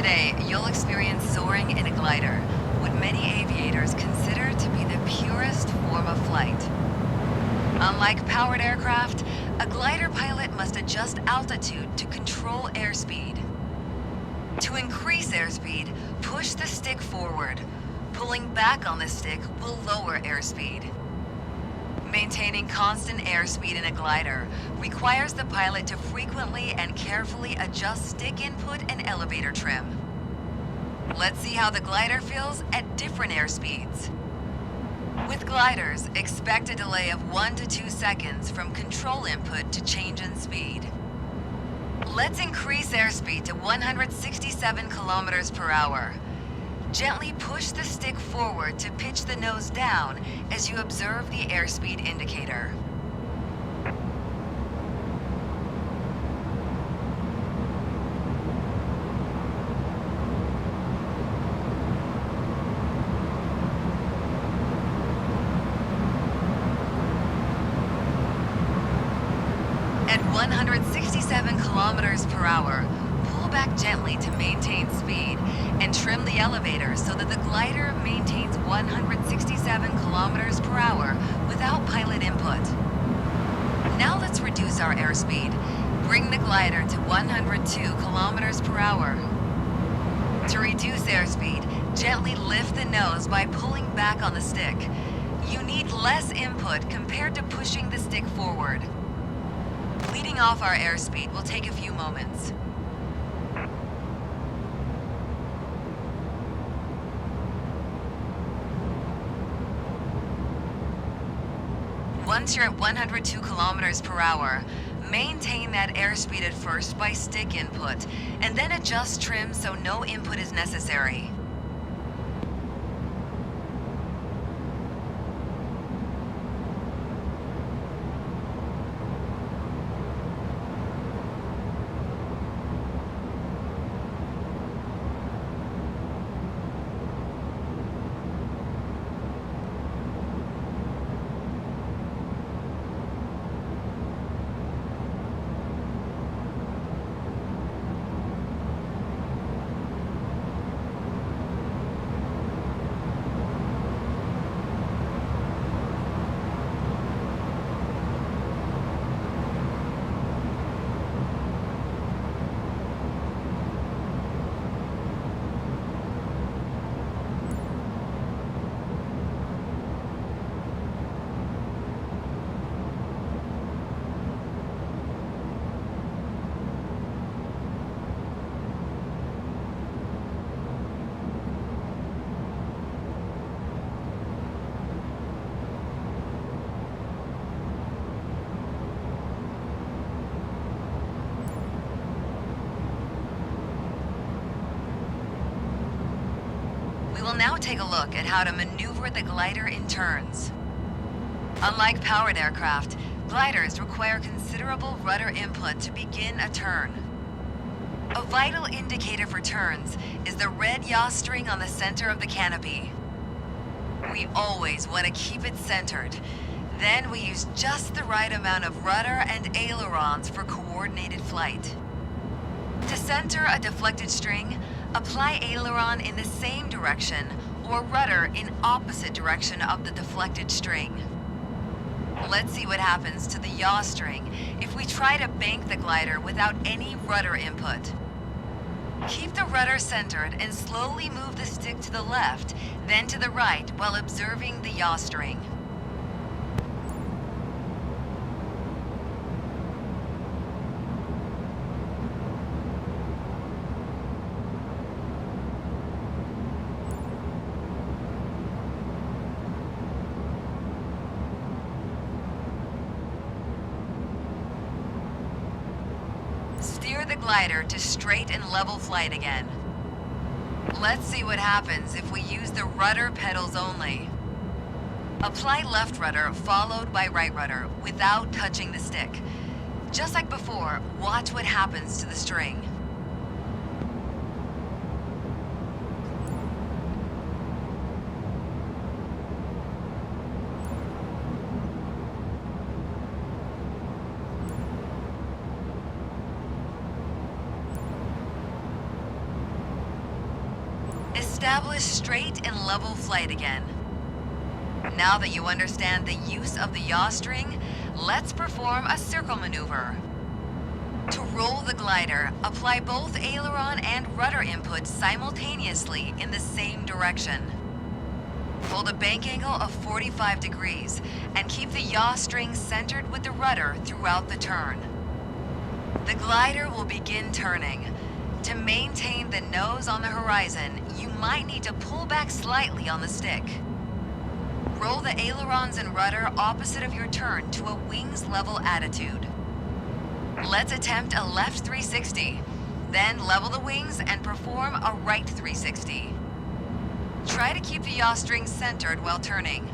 Today, you'll experience soaring in a glider, what many aviators consider to be the purest form of flight. Unlike powered aircraft, a glider pilot must adjust altitude to control airspeed. To increase airspeed, push the stick forward. Pulling back on the stick will lower airspeed. Maintaining constant airspeed in a glider requires the pilot to frequently and carefully adjust stick input and elevator trim. Let's see how the glider feels at different airspeeds. With gliders, expect a delay of 1 to 2 seconds from control input to change in speed. Let's increase airspeed to 167 kilometers per hour. Gently push the stick forward to pitch the nose down as you observe the airspeed indicator. At 167 kilometers per hour, pull back gently to maintain speed and trim the elevator so that the glider maintains 167 kilometers per hour without pilot input. Now let's reduce our airspeed. Bring the glider to 102 kilometers per hour. To reduce airspeed, gently lift the nose by pulling back on the stick. You need less input compared to pushing the stick forward. Leading off our airspeed will take a few moments. Once you're at 102 kilometers per hour, maintain that airspeed at first by stick input, and then adjust trim so no input is necessary. We will now take a look at how to maneuver the glider in turns. Unlike powered aircraft, gliders require considerable rudder input to begin a turn. A vital indicator for turns is the red yaw string on the center of the canopy. We always want to keep it centered. Then we use just the right amount of rudder and ailerons for coordinated flight. To center a deflected string, apply aileron in the same direction or rudder in opposite direction of the deflected string. Let's see what happens to the yaw string if we try to bank the glider without any rudder input. Keep the rudder centered and slowly move the stick to the left, then to the right while observing the yaw string. Steer the glider to straight and level flight again. Let's see what happens if we use the rudder pedals only. Apply left rudder followed by right rudder without touching the stick. Just like before, watch what happens to the string. establish straight and level flight again. Now that you understand the use of the yaw string, let's perform a circle maneuver. To roll the glider, apply both aileron and rudder inputs simultaneously in the same direction. Hold a bank angle of 45 degrees and keep the yaw string centered with the rudder throughout the turn. The glider will begin turning. To maintain the nose on the horizon, you might need to pull back slightly on the stick. Roll the ailerons and rudder opposite of your turn to a wings level attitude. Let's attempt a left 360, then level the wings and perform a right 360. Try to keep the yaw string centered while turning.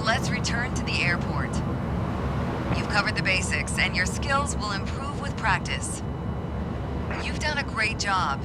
Let's return to the airport. You've covered the basics, and your skills will improve with practice. You've done a great job.